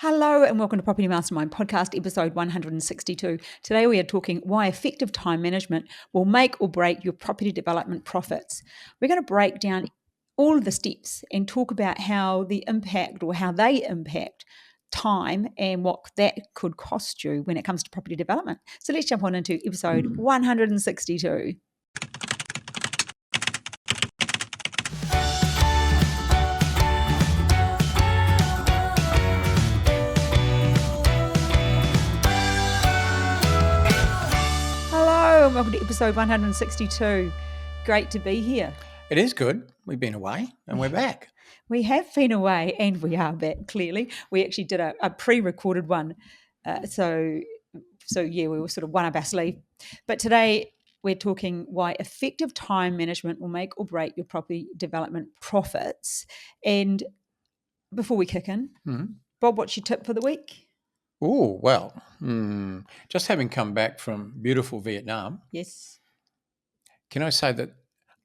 Hello and welcome to Property Mastermind Podcast, episode 162. Today we are talking why effective time management will make or break your property development profits. We're going to break down all of the steps and talk about how they impact time and what that could cost you when it comes to property development. So let's jump on into episode 162. Hello and welcome to episode 162. Great to be here. It is good. We've been away and we're back. We have been away and we are back, clearly. We actually did a pre-recorded one. So yeah, we were sort of one up our sleeve. But today we're talking why effective time management will make or break your property development profits. And before we kick in, Bob, what's your tip for the week? Oh, well, just having come back from beautiful Vietnam. Yes. Can I say that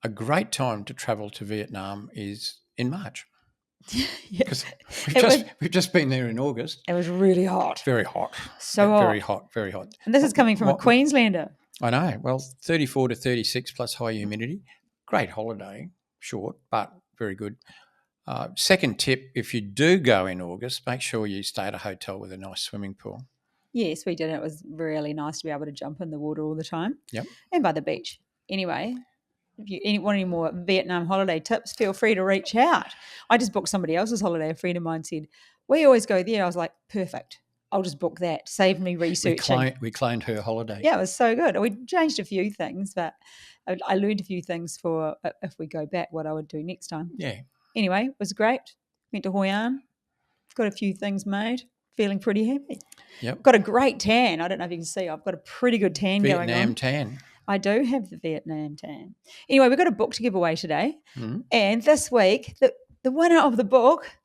a great time to travel to Vietnam is in March? Because we've just been there in August. It was really hot. Very hot. So hot. Very hot, very hot. And this is coming from a Queenslander. I know. Well, 34 to 36 plus high humidity. Great holiday. Short, but very good. Second tip, if you do go in August, make sure you stay at a hotel with a nice swimming pool. Yes, we did. It was really nice to be able to jump in the water all the time. Yep. And by the beach. Anyway, if you want any more Vietnam holiday tips, feel free to reach out. I just booked somebody else's holiday. A friend of mine said, we always go there. I was like, perfect. I'll just book that. Save me researching. We claimed her holiday. Yeah, it was so good. We changed a few things, but I learned a few things for if we go back, what I would do next time. Yeah. Anyway, it was great. Went to Hoi An. Got a few things made. Feeling pretty happy. Yep. Got a great tan. I don't know if you can see. I've got a pretty good tan going on. Vietnam tan. I do have the Vietnam tan. Anyway, we've got a book to give away today. And this week, the winner of the book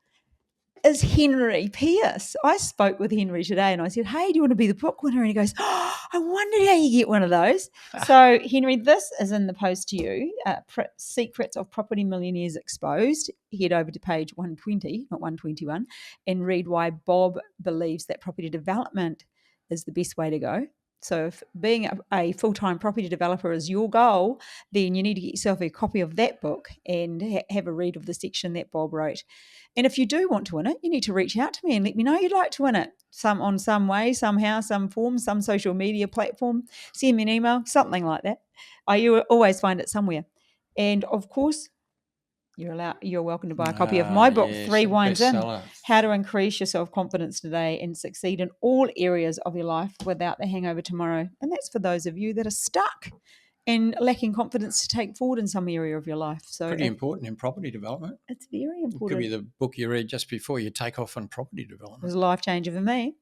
is Henry Pierce. I spoke with Henry today and I said, hey, do you want to be the book winner? And he goes, oh, I wondered how you get one of those. So, Henry, this is in the post to you, Secrets of Property Millionaires Exposed. Head over to page 120, not 121, and read why Bob believes that property development is the best way to go. So if being a full-time property developer is your goal, then you need to get yourself a copy of that book and have a read of the section that Bob wrote. And if you do want to win it, you need to reach out to me and let me know you'd like to win it. Some way, somehow, some form, some social media platform. Send me an email, something like that. You always find it somewhere. And of course, you're welcome to buy a copy of my book, 3 Wines In, How to Increase Your Self-Confidence Today and Succeed in All Areas of Your Life Without the Hangover Tomorrow. And that's for those of you that are stuck and lacking confidence to take forward in some area of your life. So pretty important in property development. It's very important. It could be the book you read just before you take off on property development. It was a life changer for me.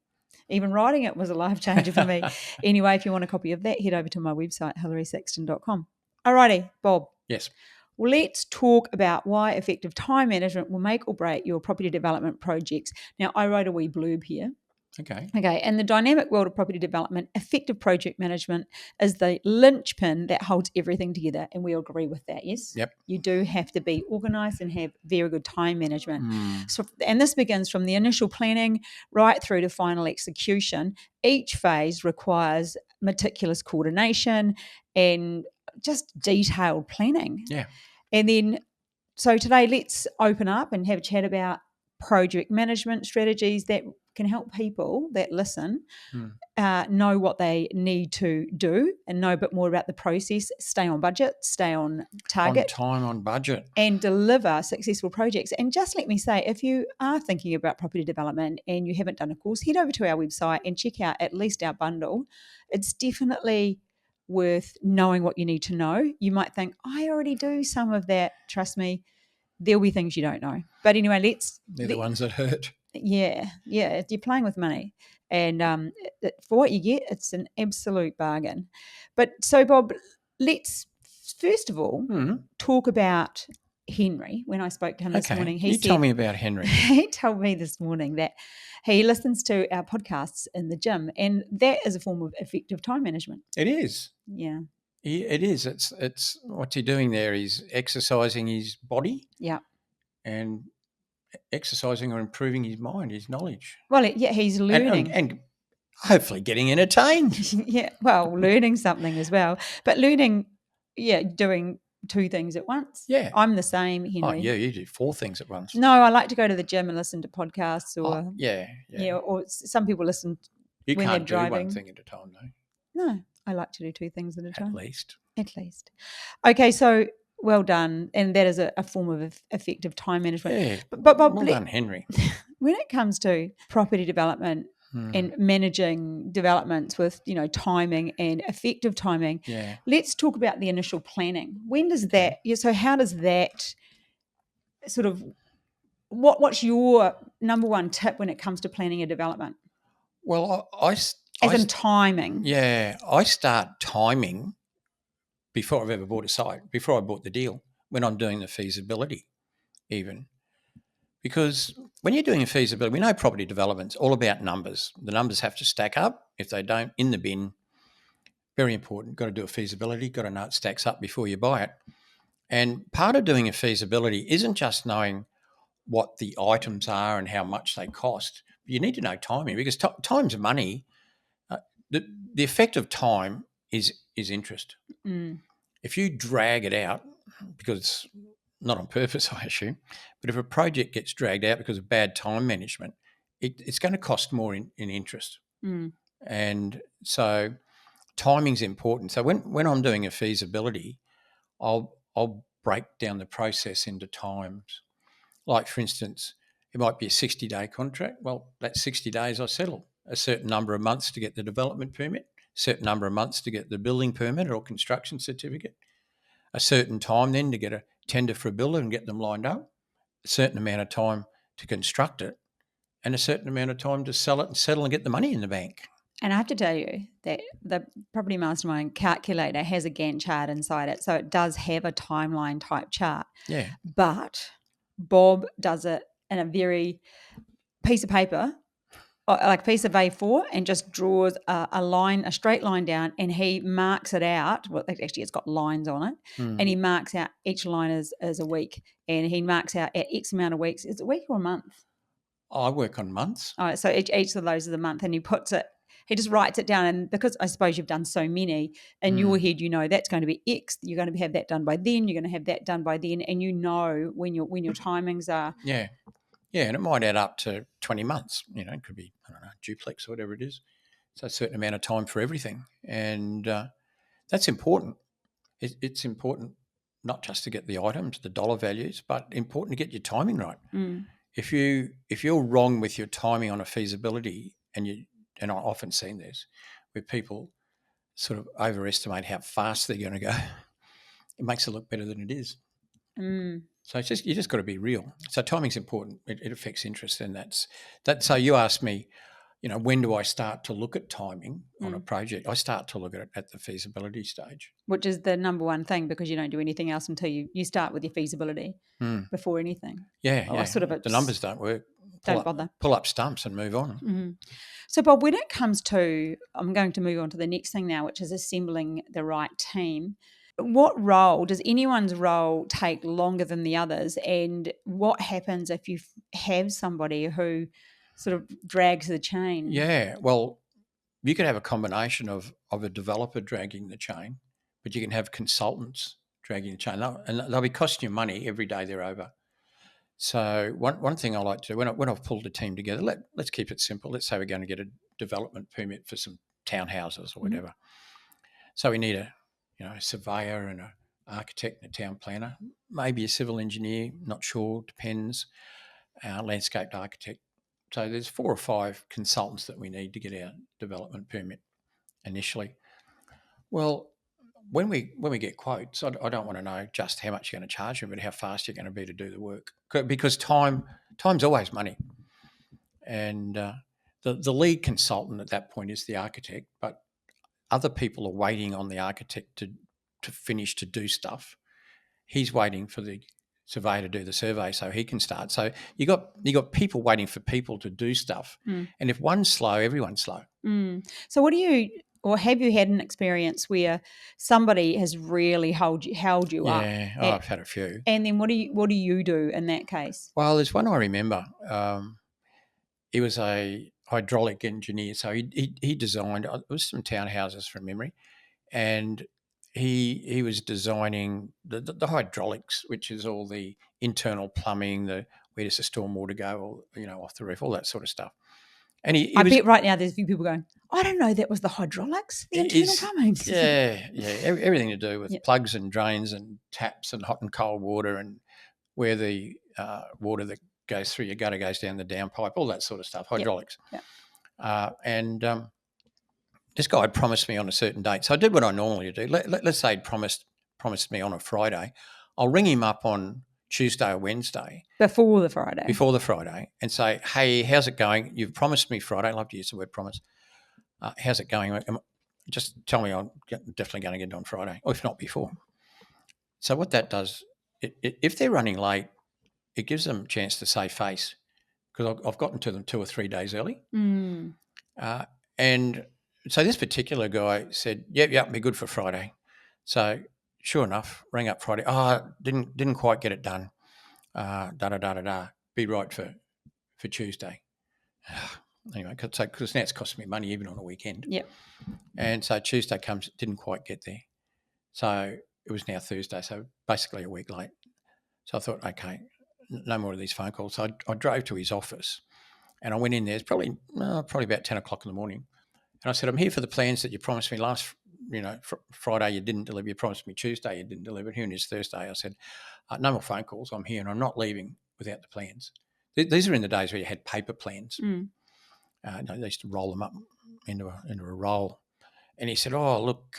Even writing it was a life changer for me. Anyway, if you want a copy of that, head over to my website, hilarysaxton.com. Alrighty, Bob. Yes. Well, let's talk about why effective time management will make or break your property development projects. Now, I wrote a wee blurb here. Okay. In the dynamic world of property development, effective project management is the linchpin that holds everything together, and we agree with that, yes? Yep. You do have to be organised and have very good time management. So, and this begins from the initial planning right through to final execution. Each phase requires meticulous coordination and just detailed planning. Yeah. And then, so today let's open up and have a chat about project management strategies that can help people that listen know what they need to do and know a bit more about the process, stay on budget, stay on target. On time, on budget. And deliver successful projects. And just let me say, if you are thinking about property development and you haven't done a course, head over to our website and check out at least our bundle. It's definitely worth knowing what you need to know. You might think, I already do some of that. Trust me, there'll be things you don't know. But anyway, They're the ones that hurt. Yeah. You're playing with money. And for what you get, it's an absolute bargain. But so, Bob, let's first of all talk about Henry. When I spoke to him this morning, he said, tell me about Henry. He told me this morning that he listens to our podcasts in the gym, and that is a form of effective time management. It is. Yeah. It is. It's what's he doing there? He's exercising his body. Yeah. And exercising or improving his mind, his knowledge. Well, he's learning. And hopefully getting entertained. Yeah, well, learning something as well. But learning, doing two things at once. Yeah. I'm the same, Oh, Henry. yeah, you do 4 things at once. No, I like to go to the gym and listen to podcasts or or some people listen You when they're can't do driving. one thing at a time, though. No, I like to do 2 things at a time. At least. Okay, so well done. And that is a form of effective time management. Yeah. But Well done, Henry. When it comes to property development and managing developments with, timing and effective timing, let's talk about the initial planning. When does that, so how does that sort of, what's your number one tip when it comes to planning a development? Well, As in timing. Yeah, I start timing before I've ever bought a site, before I bought the deal, when I'm doing the feasibility even. Because when you're doing a feasibility, we know property development's all about numbers. The numbers have to stack up. If they don't, in the bin. Very important. Got to do a feasibility, got to know it stacks up before you buy it. And part of doing a feasibility isn't just knowing what the items are and how much they cost. You need to know timing, because time's money. The effect of time is interest. If you drag it out, because not on purpose, I assume, but if a project gets dragged out because of bad time management, it's going to cost more in interest. And so timing's important. So when I'm doing a feasibility, I'll break down the process into times. Like, for instance, it might be a 60-day contract. Well, that's 60 days I settle. A certain number of months to get the development permit, a certain number of months to get the building permit or construction certificate, a certain time then to get a tender for a builder and get them lined up, a certain amount of time to construct it, and a certain amount of time to sell it and settle and get the money in the bank. And I have to tell you that the Property Mastermind calculator has a Gantt chart inside it. So it does have a timeline type chart. Yeah. But Bob does it in a very piece of paper, like a piece of A4, and just draws a straight line down, and he marks it out. Well, actually, it's got lines on it. And he marks out each line as a week. And he marks out at X amount of weeks. Is it a week or a month? I work on months. All right, so each of those is a month, and he just writes it down. And because I suppose you've done so many, in your head, that's going to be X. You're going to have that done by then. You're going to have that done by then, and when your timings are. Yeah, and it might add up to 20 months. It could be, I don't know, duplex or whatever it is. So a certain amount of time for everything, and that's important. It's important not just to get the items, the dollar values, but important to get your timing right. If you're wrong with your timing on a feasibility, and I've often seen this, where people sort of overestimate how fast they're going to go, it makes it look better than it is. So you just got to be real. So timing's important. It affects interest, and that's that. So you asked me, when do I start to look at timing on a project? I start to look at it at the feasibility stage, which is the number one thing, because you don't do anything else until you start with your feasibility before anything. Yeah. The numbers don't work. Don't bother. Pull up stumps and move on. So, Bob, when it comes to, I'm going to move on to the next thing now, which is assembling the right team. What role does anyone's role take longer than the others, and what happens if you have somebody who sort of drags the chain? Yeah, well, you could have a combination of a developer dragging the chain, but you can have consultants dragging the chain, and they'll be costing you money every day they're over. So one thing I like to do when I've pulled a team together, let's keep it simple. Let's say we're going to get a development permit for some townhouses or whatever. So we need a surveyor and an architect and a town planner, maybe a civil engineer, not sure, depends, landscaped architect. So there's 4 or 5 consultants that we need to get our development permit initially. Well, when we get quotes, I don't want to know just how much you're going to charge them, but how fast you're going to be to do the work, because time's always money. And the lead consultant at that point is the architect, but other people are waiting on the architect to finish to do stuff. He's waiting for the surveyor to do the survey so he can start. So you got people waiting for people to do stuff, and if one's slow, everyone's slow. So what do you or have you had an experience where somebody has really held you up? Yeah, I've had a few. And then what do you do in that case? Well, there's one I remember. He was a hydraulic engineer, so he designed. It was some townhouses from memory, and he was designing the hydraulics, which is all the internal plumbing, the where does the stormwater go, or off the roof, all that sort of stuff. And I bet right now there's a few people going, I don't know that was the hydraulics, the internal plumbing. Everything to do with Yep. plugs and drains and taps and hot and cold water and where the water that goes through your gutter goes down the downpipe, all that sort of stuff, hydraulics. Yep. And this guy had promised me on a certain date. So I did what I normally do. Let's say he'd promised me on a Friday. I'll ring him up on Tuesday or Wednesday. Before the Friday. And say, hey, how's it going? You've promised me Friday. I love to use the word promise. How's it going? Just tell me I'm definitely going to get it on Friday, or if not before. So what that does, if they're running late, it gives them a chance to save face, because I've gotten to them 2 or 3 days early. Mm. And so this particular guy said, yep, be good for Friday. So sure enough, rang up Friday. Didn't quite get it done. Be right for Tuesday. Anyway, because now it's costing me money even on a weekend. Yep. And so Tuesday comes, didn't quite get there. So it was now Thursday, so basically a week late. So I thought, okay, no more of these phone calls. So I drove to his office and I went in there. It's probably about 10 o'clock in the morning. And I said, I'm here for the plans that you promised me last, Friday you didn't deliver. You promised me Tuesday you didn't deliver. Here it is Thursday. I said, no more phone calls. I'm here and I'm not leaving without the plans. These are in the days where you had paper plans. Mm. They used to roll them up into a roll. And he said, oh, look,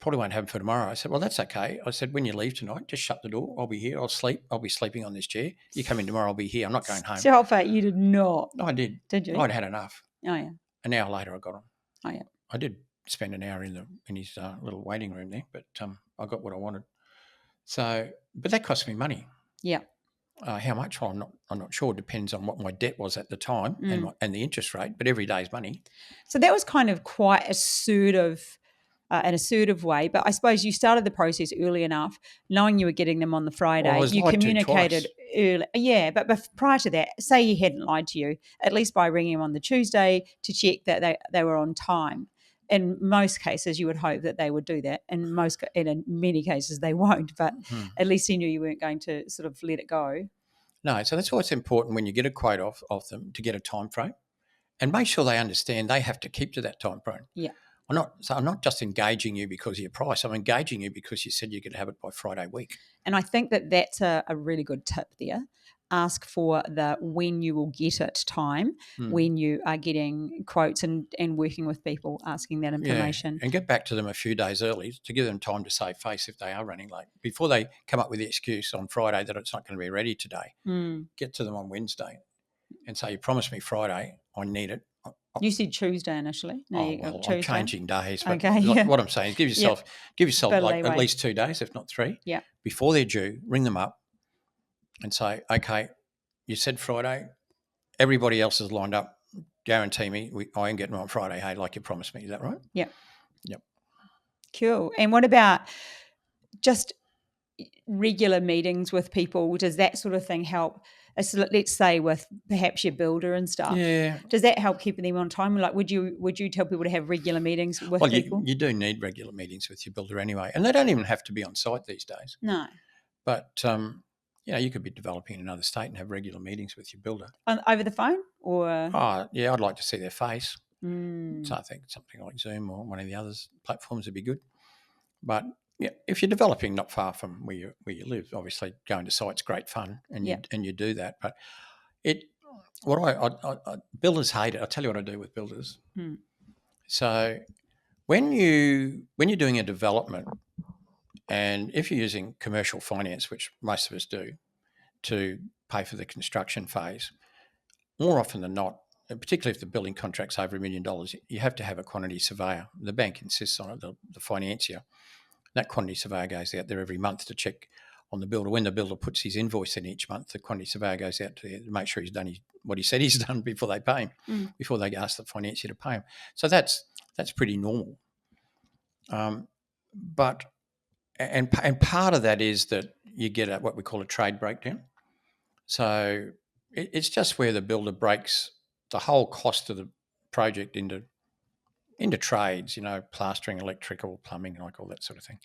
probably won't have them for tomorrow. I said, well, that's okay. I said, when you leave tonight, just shut the door. I'll be here. I'll sleep. I'll be sleeping on this chair. You come in tomorrow, I'll be here. I'm not going home. So far, you did not. No, I did. Did you? I'd had enough. Oh, yeah. An hour later, I got him. Oh, yeah. I did spend an hour in his little waiting room there, but I got what I wanted. So, but that cost me money. Yeah. How much? Well, I'm not sure. It depends on what my debt was at the time and the interest rate. But every day's money. So that was kind of quite assertive, an assertive way. But I suppose you started the process early enough, knowing you were getting them on the Friday. Well, I was you lied to communicated twice. early. Yeah, but prior to that, say he hadn't lied to you, at least by ringing him on the Tuesday to check that they were on time. In most cases, you would hope that they would do that. And in many cases, they won't. But at least he knew you weren't going to sort of let it go. No, so that's why it's important when you get a quote off them to get a time frame, and make sure they understand they have to keep to that time frame. Yeah. I'm not just engaging you because of your price. I'm engaging you because you said you could have it by Friday week. And I think that that's a really good tip there. Ask for the when you will get it time, when you are getting quotes and working with people, asking that information. Yeah. And get back to them a few days early to give them time to save face if they are running late. Before they come up with the excuse on Friday that it's not going to be ready today, get to them on Wednesday and say, you promised me Friday, I need it. You said Tuesday initially. No, Tuesday. I'm changing days. But okay, yeah. What I'm saying is give yourself like at least 2 days, if not 3. Yeah. Before they're due, ring them up and say, okay, you said Friday. Everybody else is lined up. Guarantee me I can get them on Friday, hey, like you promised me. Is that right? Yeah. Yep. Cool. And what about just regular meetings with people? Does that sort of thing help? Let's say with perhaps your builder and stuff. Yeah. Does that help keeping them on time? Like, would you tell people to have regular meetings with people? You do need regular meetings with your builder anyway, and they don't even have to be on site these days. No. But you could be developing in another state and have regular meetings with your builder. Over the phone or? I'd like to see their face. Mm. So I think something like Zoom or one of the other platforms would be good. But yeah, if you're developing not far from where you live, obviously going to site's great fun, and you do that. But builders hate it. I'll tell you what I do with builders. So when you're doing a development, and if you're using commercial finance, which most of us do, to pay for the construction phase, more often than not, particularly if the building contract's over $1 million, you have to have a quantity surveyor. The bank insists on it, the financier. That quantity surveyor goes out there every month to check on the builder. When the builder puts his invoice in each month, the quantity surveyor goes out to make sure he's done what he said he's done before they pay him, before they ask the financier to pay him. So that's That's pretty normal. But part of that is that you get what we call a trade breakdown. So it's just where the builder breaks the whole cost of the project into trades, plastering, electrical, plumbing, like all that sort of thing.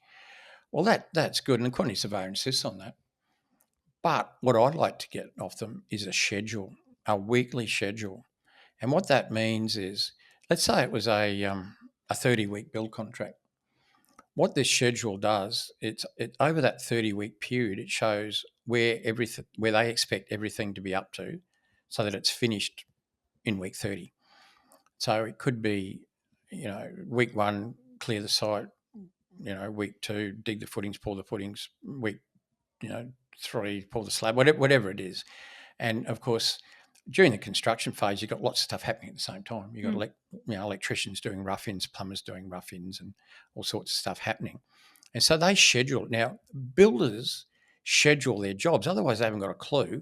Well, that's good, and the quantity surveyor insists on that. But what I'd like to get off them is a schedule, a weekly schedule. And what that means is, let's say it was a 30-week build contract. What this schedule does, it over that 30-week period, it shows where they expect everything to be up to, so that it's finished in week 30. So it could be, week 1, clear the site. Week 2, dig the footings, pour the footings. Week, 3, pour the slab. Whatever it is. And of course, during the construction phase, you've got lots of stuff happening at the same time. You've got electricians doing rough-ins, plumbers doing rough-ins, and all sorts of stuff happening. And so they schedule. Now, builders schedule their jobs. Otherwise, they haven't got a clue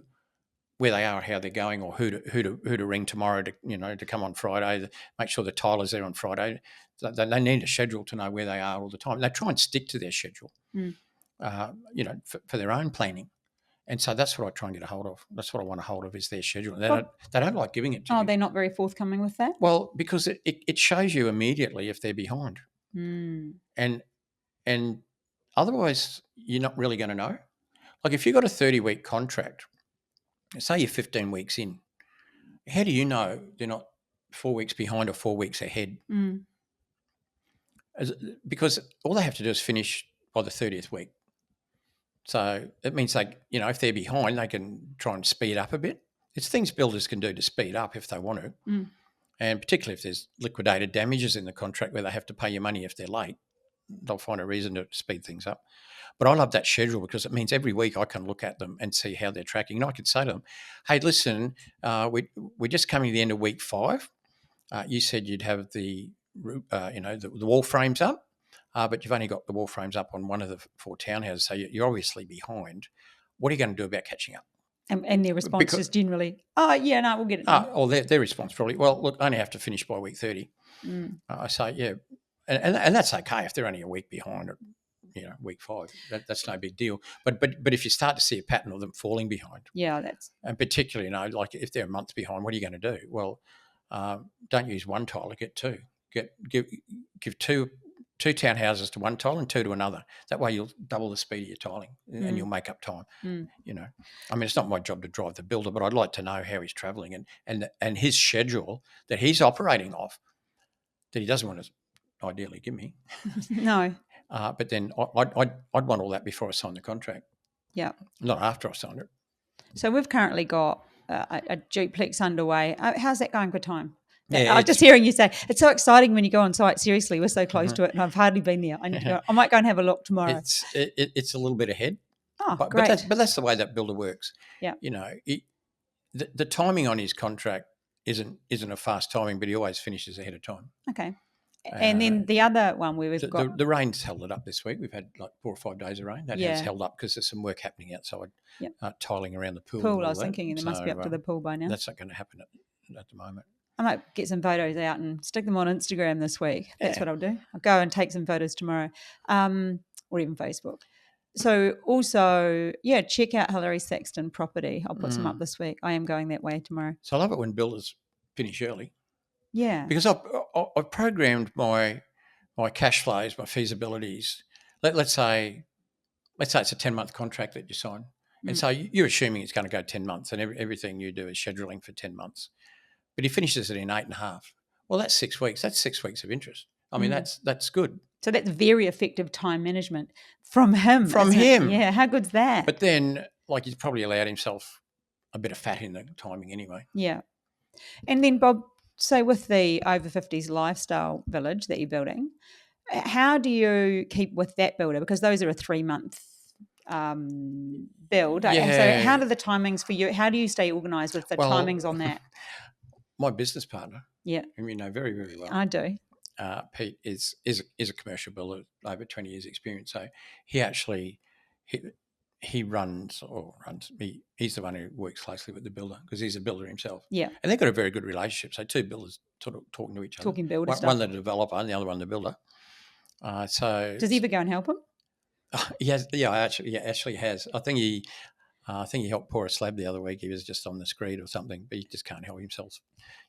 where they are, how they're going, or who to ring tomorrow to come on Friday. Make sure the tiler's there on Friday. They need a schedule to know where they are all the time. They try and stick to their schedule, for their own planning. And so that's what I try and get a hold of. That's what I want a hold of, is their schedule. They don't like giving it to you. Oh, they're not very forthcoming with that? Well, because it shows you immediately if they're behind. And otherwise, you're not really going to know. Like if you've got a 30-week contract, say you're 15 weeks in, how do you know they're not 4 weeks behind or 4 weeks ahead? Because all they have to do is finish by the 30th week. So it means if they're behind, they can try and speed up a bit. It's things builders can do to speed up if they want to. And particularly if there's liquidated damages in the contract where they have to pay you money if they're late, they'll find a reason to speed things up. But I love that schedule because it means every week I can look at them and see how they're tracking. And I could say to them, hey, listen, we're just coming to the end of week 5. You said you'd have the wall frames up. But you've only got the wall frames up on one of the 4 townhouses, so you're obviously behind. What are you going to do about catching up? And their response is generally, we'll get it done. Or their response probably, well, look, I only have to finish by week 30. I say, yeah, and that's okay if they're only a week behind, week 5. That's no big deal. But if you start to see a pattern of them falling behind, and particularly, like if they're a month behind, what are you going to do? Well, don't use one tiler, get 2. Give two townhouses to one tile and 2 to another. That way you'll double the speed of your tiling and you'll make up time. It's not my job to drive the builder, but I'd like to know how he's travelling and his schedule that he's operating off, that he doesn't want to ideally give me. No. But then I'd want all that before I sign the contract. Yeah. Not after I signed it. So we've currently got a duplex underway. How's that going for time? Yeah, I was just hearing you say it's so exciting when you go on site. Seriously, we're so close to it, and I've hardly been there. I need to go. I might go and have a look tomorrow. It's a little bit ahead. Oh, great! But that's the way that builder works. Yeah. The timing on his contract isn't a fast timing, but he always finishes ahead of time. Okay. And then the other one where we've got the rain's held it up this week. We've had like 4 or 5 days of rain. That has held up because there's some work happening outside, tiling around the pool. I was thinking they must be up to the pool by now. That's not going to happen at the moment. I might get some photos out and stick them on Instagram this week. That's what I'll do. I'll go and take some photos tomorrow, or even Facebook. So also, check out Hilary Saxton property. I'll put some up this week. I am going that way tomorrow. So I love it when builders finish early. Yeah. Because I've programmed my cash flows, my feasibilities. Let's say it's a 10-month contract that you sign. And so you're assuming it's going to go 10 months and everything you do is scheduling for 10 months. But he finishes it in 8.5. Well, that's 6 weeks. That's 6 weeks of interest. I mean, that's good. So that's very effective time management from him. Yeah, how good's that? But then, he's probably allowed himself a bit of fat in the timing anyway. Yeah. And then, Bob, so with the over 50s lifestyle village that you're building, how do you keep with that builder? Because those are a 3-month build. Yeah. And so how do the timings for you, how do you stay organised with the timings on that? My business partner, whom you know very, very well. I do. Pete is a commercial builder, over 20 years experience. So he actually he runs. He's the one who works closely with the builder because he's a builder himself. Yeah, and they've got a very good relationship. So two sort of talking to each other. Talking builder One stuff. the developer and the other one the builder. So does he ever go and help him? he has, actually has. I think he helped pour a slab the other week. He was just on the screed or something, but he just can't help himself.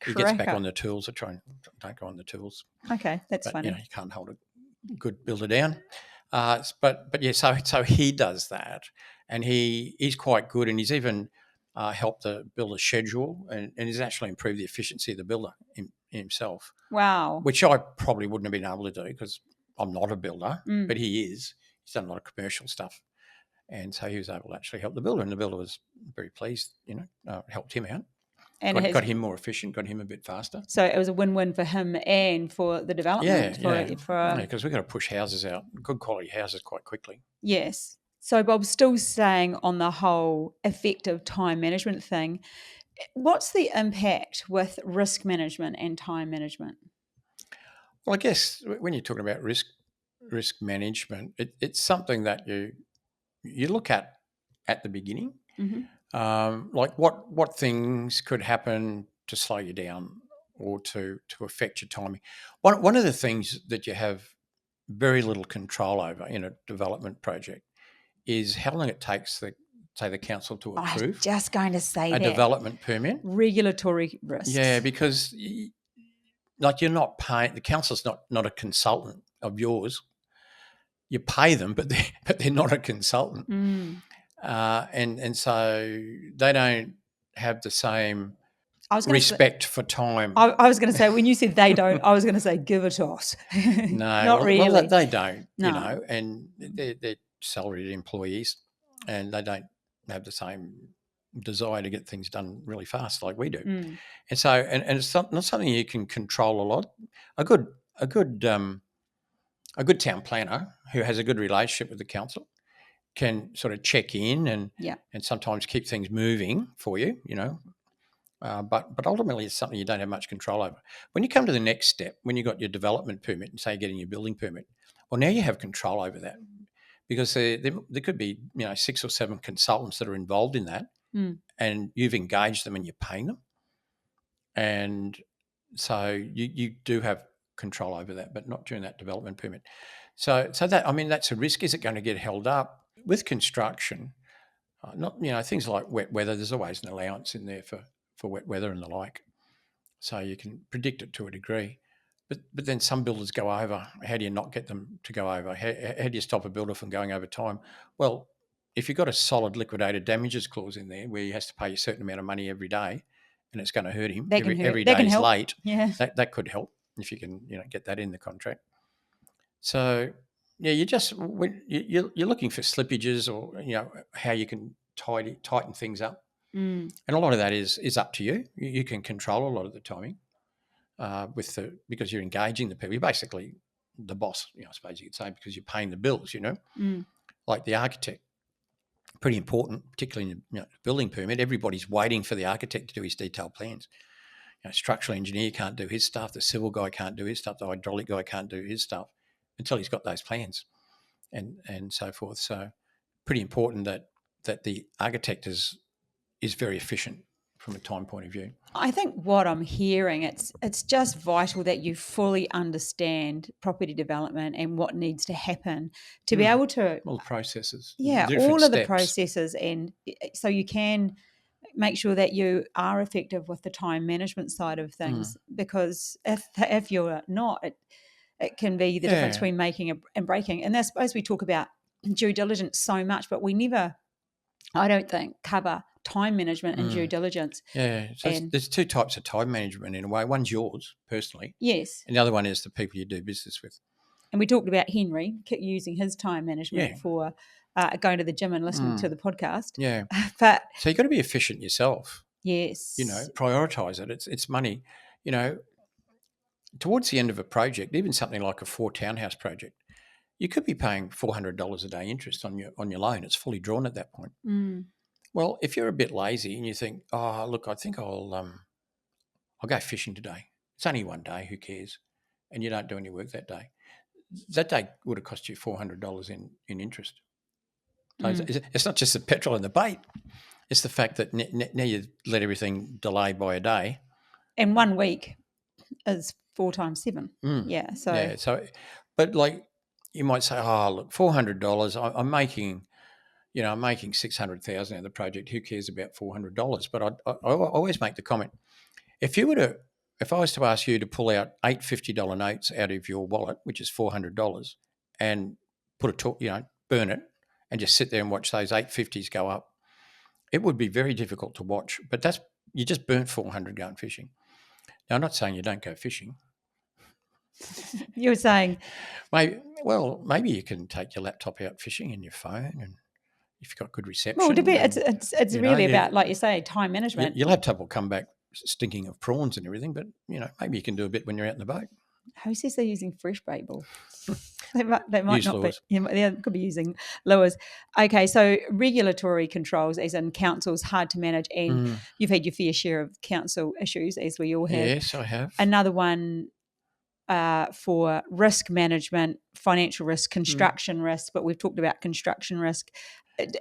He gets back on the tools. I try and don't go on the tools. Okay, that's funny. You can't hold a good builder down. But yeah, so he does that, and he's quite good, and he's even helped the builder schedule, and he's actually improved the efficiency of the builder himself. Wow. Which I probably wouldn't have been able to do because I'm not a builder, but he is. He's done a lot of commercial stuff. And so he was able to actually help the builder, and the builder was very pleased, helped him out. And got him more efficient, got him a bit faster. So it was a win-win for him and for the development. Because we've got to push houses out, good quality houses, quite quickly. Yes. So Bob's still staying on the whole effective time management thing. What's the impact with risk management and time management? Well, I guess when you're talking about risk management, it's something that you look at the beginning, like what things could happen to slow you down or to affect your timing. One of the things that you have very little control over in a development project is how long it takes the council to approve. I was just going to say a that. Development permit. Regulatory risks. Yeah, because you're not paying, the council's not a consultant of yours. You pay them, but they're not a consultant, and so they don't have the same respect for time. I was going to say, when you said they don't, I was going to say give it to us. No, not really. Well, they don't. No. And they're salaried employees, and they don't have the same desire to get things done really fast like we do. And so, and it's not something you can control a lot. A good town planner who has a good relationship with the council can sort of check in and sometimes keep things moving for you, but ultimately it's something you don't have much control over. When you come to the next step, when you've got your development permit and say getting your building permit, well, now you have control over that because there could be 6 or 7 consultants that are involved in that, and you've engaged them and you're paying them, and so you do have control over that, but not during that development permit. So that, that's a risk. Is it going to get held up with construction? Not things like wet weather. There's always an allowance in there for wet weather and the like, so you can predict it to a degree. But then some builders go over. How do you not get them to go over? How do you stop a builder from going over time? Well, if you've got a solid liquidated damages clause in there where he has to pay a certain amount of money every day, and it's going to hurt him every day he's late, that could help if you can get that in the contract. So you're looking for slippages or how you can tighten things up. And a lot of that is up to you. You can control a lot of the timing because you're engaging the people. You're basically the boss, I suppose you could say, because you're paying the bills. Like the architect, pretty important, particularly in the building permit. Everybody's waiting for the architect to do his detailed plans. Structural engineer can't do his stuff. The civil guy can't do his stuff. The hydraulic guy can't do his stuff until he's got those plans, and so forth. So, pretty important that the architect is very efficient from a time point of view. I think what I'm hearing, it's just vital that you fully understand property development and what needs to happen to be able to all the processes. All of the processes, and so you can make sure that you are effective with the time management side of things. Because if you're not, it can be the difference between making and breaking. And I suppose we talk about due diligence so much, but we never, I don't think, cover time management and due diligence. Yeah, so there's 2 types of time management in a way. One's yours personally. Yes. And the other one is the people you do business with. And we talked about Henry using his time management for going to the gym and listening to the podcast. Yeah. But so you've got to be efficient yourself. Yes. Prioritise it. It's money. Towards the end of a project, even something like a 4 townhouse project, you could be paying $400 a day interest on your loan. It's fully drawn at that point. Well, if you're a bit lazy and you think, oh, look, I think I'll go fishing today. It's only one day, who cares? And you don't do any work that day. That day would have cost you $400 in interest. So it's not just the petrol and the bait. It's the fact that now you let everything delay by a day. And 1 week is 4 times 7. Yeah. So Yeah. So, but like you might say, oh, look, $400. I'm making, I'm making 600,000 out of the project. Who cares about $400? But I always make the comment: if I was to ask you to pull out 8 $50 notes out of your wallet, which is $400, and burn it, and just sit there and watch those 850s go up, it would be very difficult to watch. But you just burnt 400 going fishing. Now, I'm not saying you don't go fishing. you're saying, maybe you can take your laptop out fishing and your phone, and if you've got good reception. well, it's really about, like you say, time management. Your laptop will come back stinking of prawns and everything, but maybe you can do a bit when you're out in the boat. Who says they're using fresh bait ball? They might Use not lures. be. They could be using lures. Okay, so regulatory controls, as in council's hard to manage, and you've had your fair share of council issues, as we all have. Yes, I have. Another one for risk management, financial risk, construction risk, but we've talked about construction risk.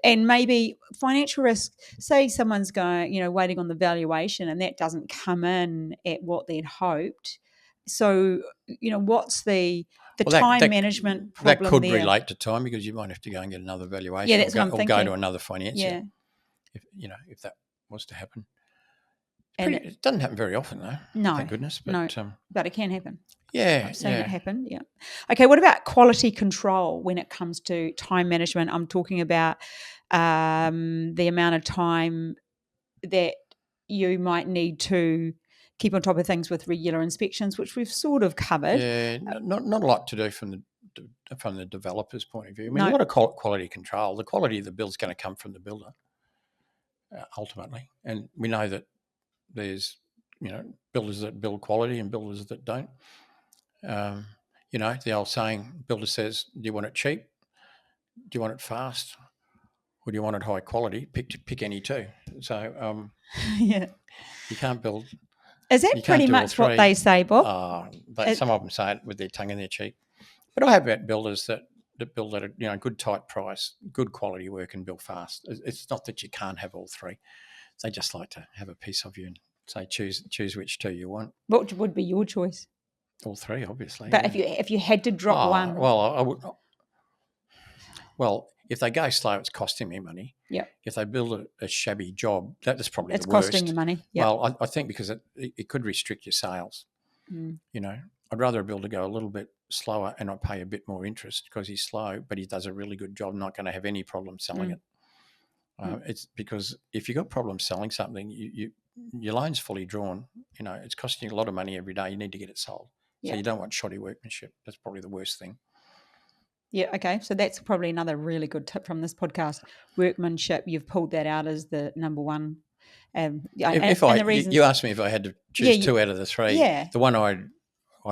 And maybe financial risk, say someone's going, waiting on the valuation and that doesn't come in at what they'd hoped. So, what's the time management problem that could there? relate to time, because you might have to go and get another valuation, Yeah, that's what I'm or thinking. go to another financier. Yeah. If that was to happen. It doesn't happen very often, though. No, thank goodness. But, no, but it can happen. Yeah, I've seen it happen. Yeah. Okay. What about quality control when it comes to time management? I'm talking about the amount of time that you might need to keep on top of things with regular inspections, which we've sort of covered. Yeah, not a lot to do from the developer's point of view. I mean, a lot of quality control. The quality of the build is going to come from the builder, ultimately, and we know that there's builders that build quality and builders that don't. The old saying, builder says, do you want it cheap? Do you want it fast? Or do you want it high quality? Pick any two. So yeah, you can't build. Is that pretty much what they say, Bob? Some of them say it with their tongue in their cheek. But I have met builders that build at a good tight price, good quality work, and build fast. It's not that you can't have all three. They just like to have a piece of you and say, choose which two you want. What would be your choice? All three, obviously. But if you had to drop one, I would. Well, if they go slow, it's costing me money. Yeah. If they build a shabby job, that's probably the worst. It's costing you money. Yep. Well, I think because it could restrict your sales. I'd rather a builder go a little bit slower and I pay a bit more interest because he's slow, but he does a really good job. Not going to have any problem selling it. It's because if you've got problems selling something, your loan's fully drawn. It's costing you a lot of money every day. You need to get it sold. So you don't want shoddy workmanship. That's probably the worst thing. Yeah, okay. So that's probably another really good tip from this podcast. Workmanship, you've pulled that out as the number one. You asked me if I had to choose two out of the three, the one I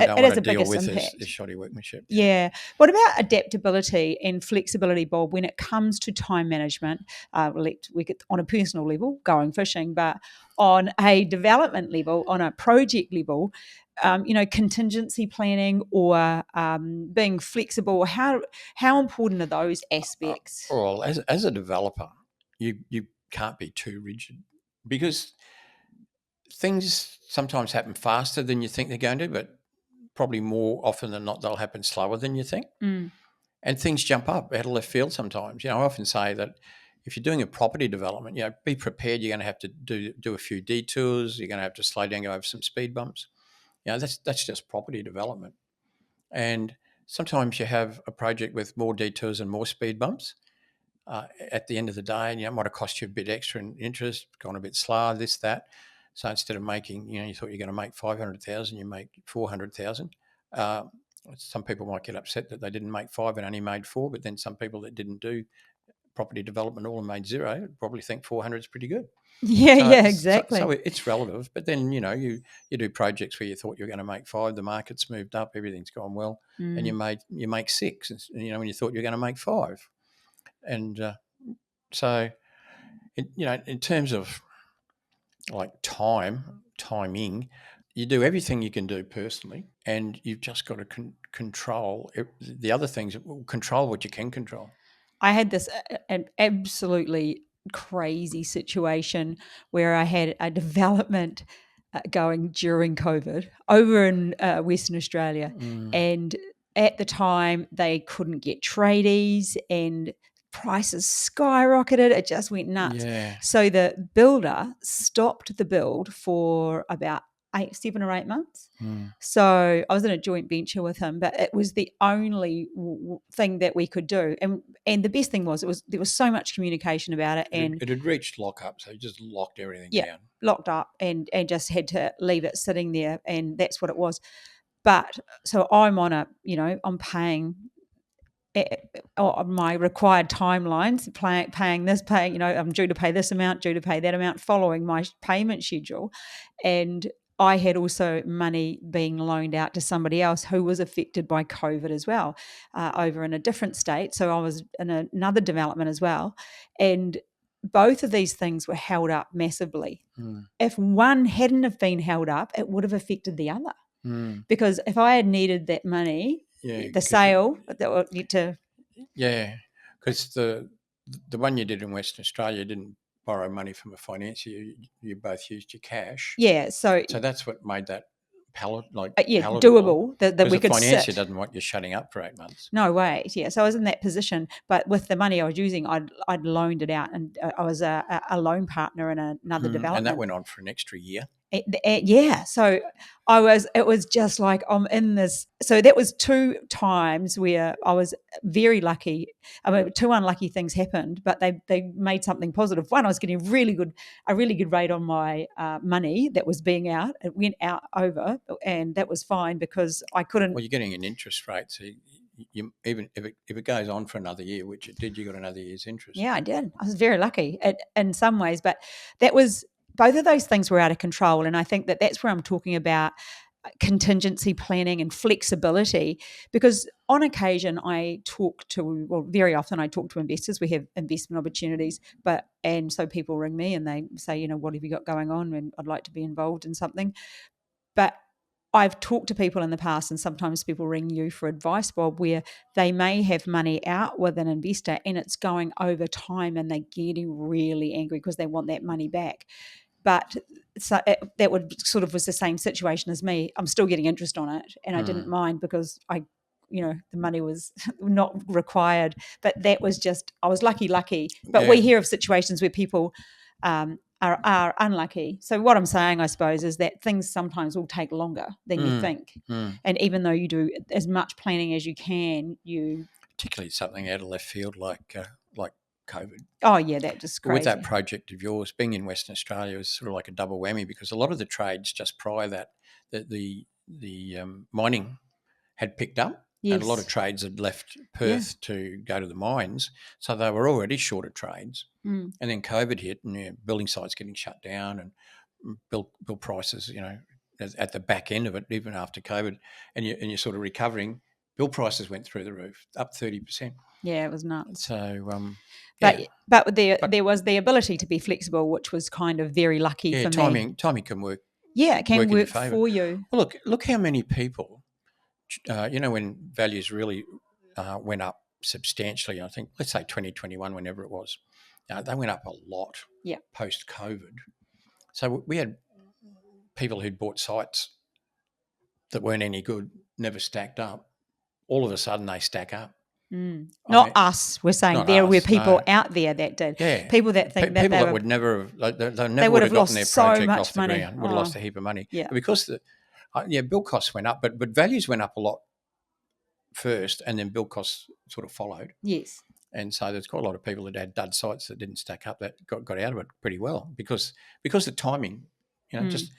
don't want to deal with is shoddy workmanship. Yeah. What about adaptability and flexibility, Bob, when it comes to time management? We get on a personal level, going fishing, but on a development level, on a project level, contingency planning or being flexible. How important are those aspects? Well, as a developer, you can't be too rigid because things sometimes happen faster than you think they're going to, but probably more often than not, they'll happen slower than you think. And things jump up out of left field sometimes. I often say that if you're doing a property development, be prepared. You're going to have to do a few detours. You're going to have to slow down, go over some speed bumps. That's just property development. And sometimes you have a project with more detours and more speed bumps. At the end of the day, it might have cost you a bit extra in interest, gone a bit slower, this, that. So instead of making, you thought you're going to make 500,000, you make 400,000. Some people might get upset that they didn't make 5 and only made 4, but then some people that didn't do property development all and made 0 probably think 400 is pretty good. Yeah, exactly. So it's relative. But then, you do projects where you thought you were going to make 5, the market's moved up, everything's gone well, and you make 6, when you thought you were going to make 5. And so, in terms of like timing, you do everything you can do personally, and you've just got to control the other things. Control what you can control. I had this an absolutely crazy situation where I had a development going during COVID over in Western Australia. And at the time, they couldn't get tradies and prices skyrocketed. It just went nuts. Yeah. So the builder stopped the build for about 7 or 8 months. So I was in a joint venture with him, but it was the only thing that we could do. And the best thing was there was so much communication about it, and it had reached lockup, so you just locked everything down. Locked up, and just had to leave it sitting there, and that's what it was. But so I'm on I'm paying my required timelines, paying this, I'm due to pay this amount, due to pay that amount, following my payment schedule. And I had also money being loaned out to somebody else who was affected by COVID as well, over in a different state. So I was in another development as well. And both of these things were held up massively. If one hadn't have been held up, it would have affected the other. Because if I had needed that money, the sale that would need to... Yeah, because the one you did in Western Australia didn't borrow money from a financier. You both used your cash. Yeah, so that's what made that palatable. Doable, that we could financier sit. doesn't want you shutting up for 8 months. No way. Yeah, so I was in that position, but with the money I was using, I'd loaned it out, and I was a loan partner in another development. And that went on for an extra year. Yeah, so it was just like I'm in this. So that was 2 times where I was very lucky. I mean, 2 unlucky things happened, but they made something positive. One, I was getting a really good rate on my money that was being out. It went out over, and that was fine because I couldn't. Well, you're getting an interest rate, so you even if it goes on for another year, which it did, you got another year's interest. Yeah, I did. I was very lucky in some ways, but that was... both of those things were out of control. And I think that's where I'm talking about contingency planning and flexibility, because on occasion very often I talk to investors. We have investment opportunities, and so people ring me and they say, what have you got going on? And I'd like to be involved in something. But I've talked to people in the past, and sometimes people ring you for advice, Bob, where they may have money out with an investor and it's going over time and they're getting really angry because they want that money back. But so that was the same situation as me. I'm still getting interest on it, and I didn't mind because the money was not required. But that was just, I was lucky. But we hear of situations where people are unlucky. So what I'm saying, I suppose, is that things sometimes will take longer than you think. And even though you do as much planning as you can, particularly something out of left field like COVID. Oh yeah, that just crazy. With that project of yours, being in Western Australia was sort of like a double whammy, because a lot of the trades just prior that the mining had picked up. Yes. And a lot of trades had left Perth to go to the mines, so they were already short of trades. And then COVID hit, and building sites getting shut down, and build prices, at the back end of it, even after COVID, and you're sort of recovering. Build prices went through the roof, up 30%. Yeah, it was nuts. So, but there was the ability to be flexible, which was kind of very lucky for me. Timing can work. Yeah, it can work for you. Well, look how many people, when values really went up substantially. I think, let's say 2021, whenever it was, they went up a lot. Yeah. Post COVID, so we had people who'd bought sites that weren't any good, never stacked up. All of a sudden, they stack up. Not us. We're saying there were people out there that did. Yeah. People that think people that would never have, they never would have gotten their project off the ground. Would have lost a heap of money. Yeah. Because build costs went up, but values went up a lot first, and then build costs sort of followed. Yes. And so there's quite a lot of people that had dud sites that didn't stack up that got out of it pretty well because the timing, just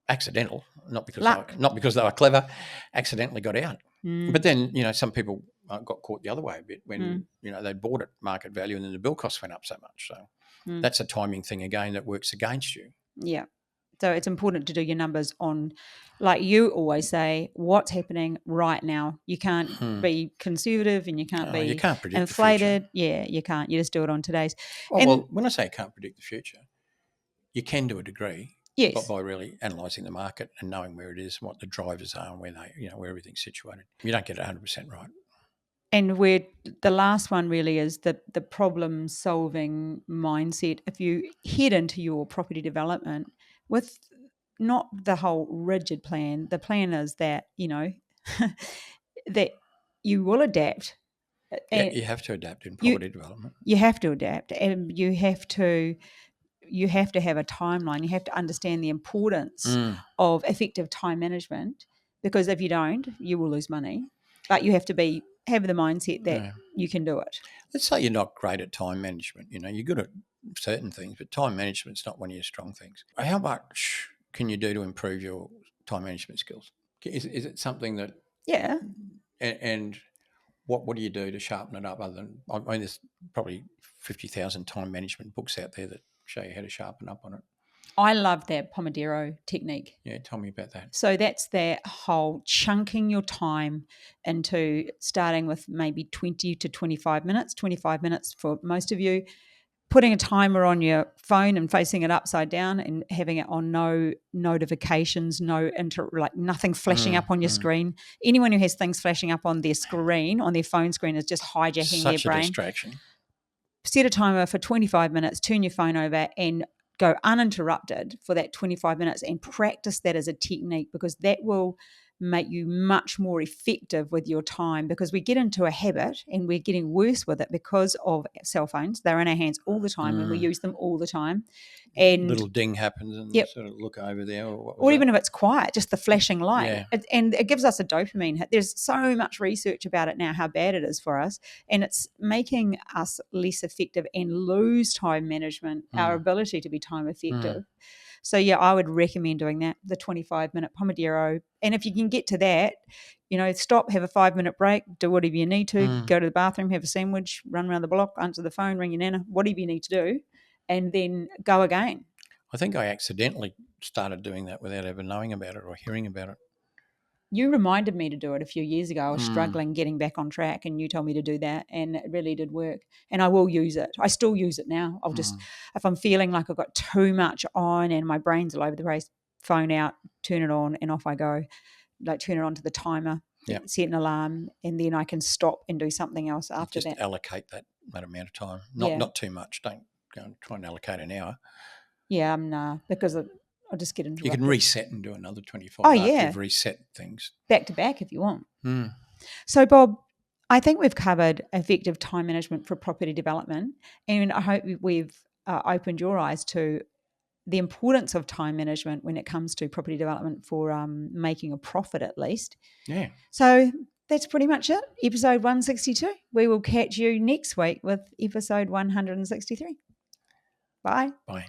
accidental, not because they were clever, accidentally got out. But then, some people got caught the other way a bit when, they bought at market value and then the bill costs went up so much. So that's a timing thing again that works against you. Yeah. So it's important to do your numbers on, like you always say, what's happening right now. You can't be conservative and you can't be predict inflated. The future. Yeah, you can't. You just do it on today's. Well, when I say can't predict the future, you can to a degree. Yes. But by really analysing the market and knowing where it is and what the drivers are and where everything's situated. You don't get it 100% right. And the last one really is the problem-solving mindset. If you head into your property development with not the whole rigid plan. The plan is that, that you will adapt. Yeah, you have to adapt in property development. You have to adapt, and you have to have a timeline. You have to understand the importance of effective time management, because if you don't, you will lose money. But you have to have the mindset that you can do it. Let's say you're not great at time management. You're good at certain things, but time management's not one of your strong things. How much can you do to improve your time management skills? Is it something that? Yeah. And what do you do to sharpen it up? Other than, I mean, there's probably 50,000 time management books out there that show you how to sharpen up on it. I love that Pomodoro technique. Yeah, tell me about that. So that's that whole chunking your time into starting with maybe 20 to 25 minutes, 25 minutes for most of you, putting a timer on your phone and facing it upside down and having it on no notifications, nothing flashing up on your screen. Anyone who has things flashing up on their screen, on their phone screen, is just hijacking their brain. Such a distraction. Set a timer for 25 minutes, turn your phone over and go uninterrupted for that 25 minutes and practice that as a technique, because that will make you much more effective with your time, because we get into a habit and we're getting worse with it because of cell phones. They're in our hands all the time and we use them all the time. And little ding happens and sort of look over there. Or even if it's quiet, just the flashing light. Yeah. And it gives us a dopamine hit. There's so much research about it now, how bad it is for us. And it's making us less effective and lose time management, our ability to be time effective. So, yeah, I would recommend doing that, the 25-minute Pomodoro. And if you can get to that, stop, have a 5-minute break, do whatever you need to, go to the bathroom, have a sandwich, run around the block, answer the phone, ring your nana, whatever you need to do, and then go again. I think I accidentally started doing that without ever knowing about it or hearing about it. You reminded me to do it a few years ago. I was struggling getting back on track, and you told me to do that, and it really did work. And I will use it. I still use it now. I'll just, if I'm feeling like I've got too much on and my brain's all over the place, phone out, turn it on, and off I go. Like turn it on to the timer, set an alarm, and then I can stop and do something else after that. Just allocate that amount of time. Not too much. Don't go and try and allocate an hour. Yeah, nah, because I'll just get interrupted. You can reset and do another 25 after you've reset things. Back to back if you want. So, Bob, I think we've covered effective time management for property development, and I hope we've opened your eyes to the importance of time management when it comes to property development for making a profit, at least. Yeah. So that's pretty much it. Episode 162. We will catch you next week with episode 163. Bye. Bye.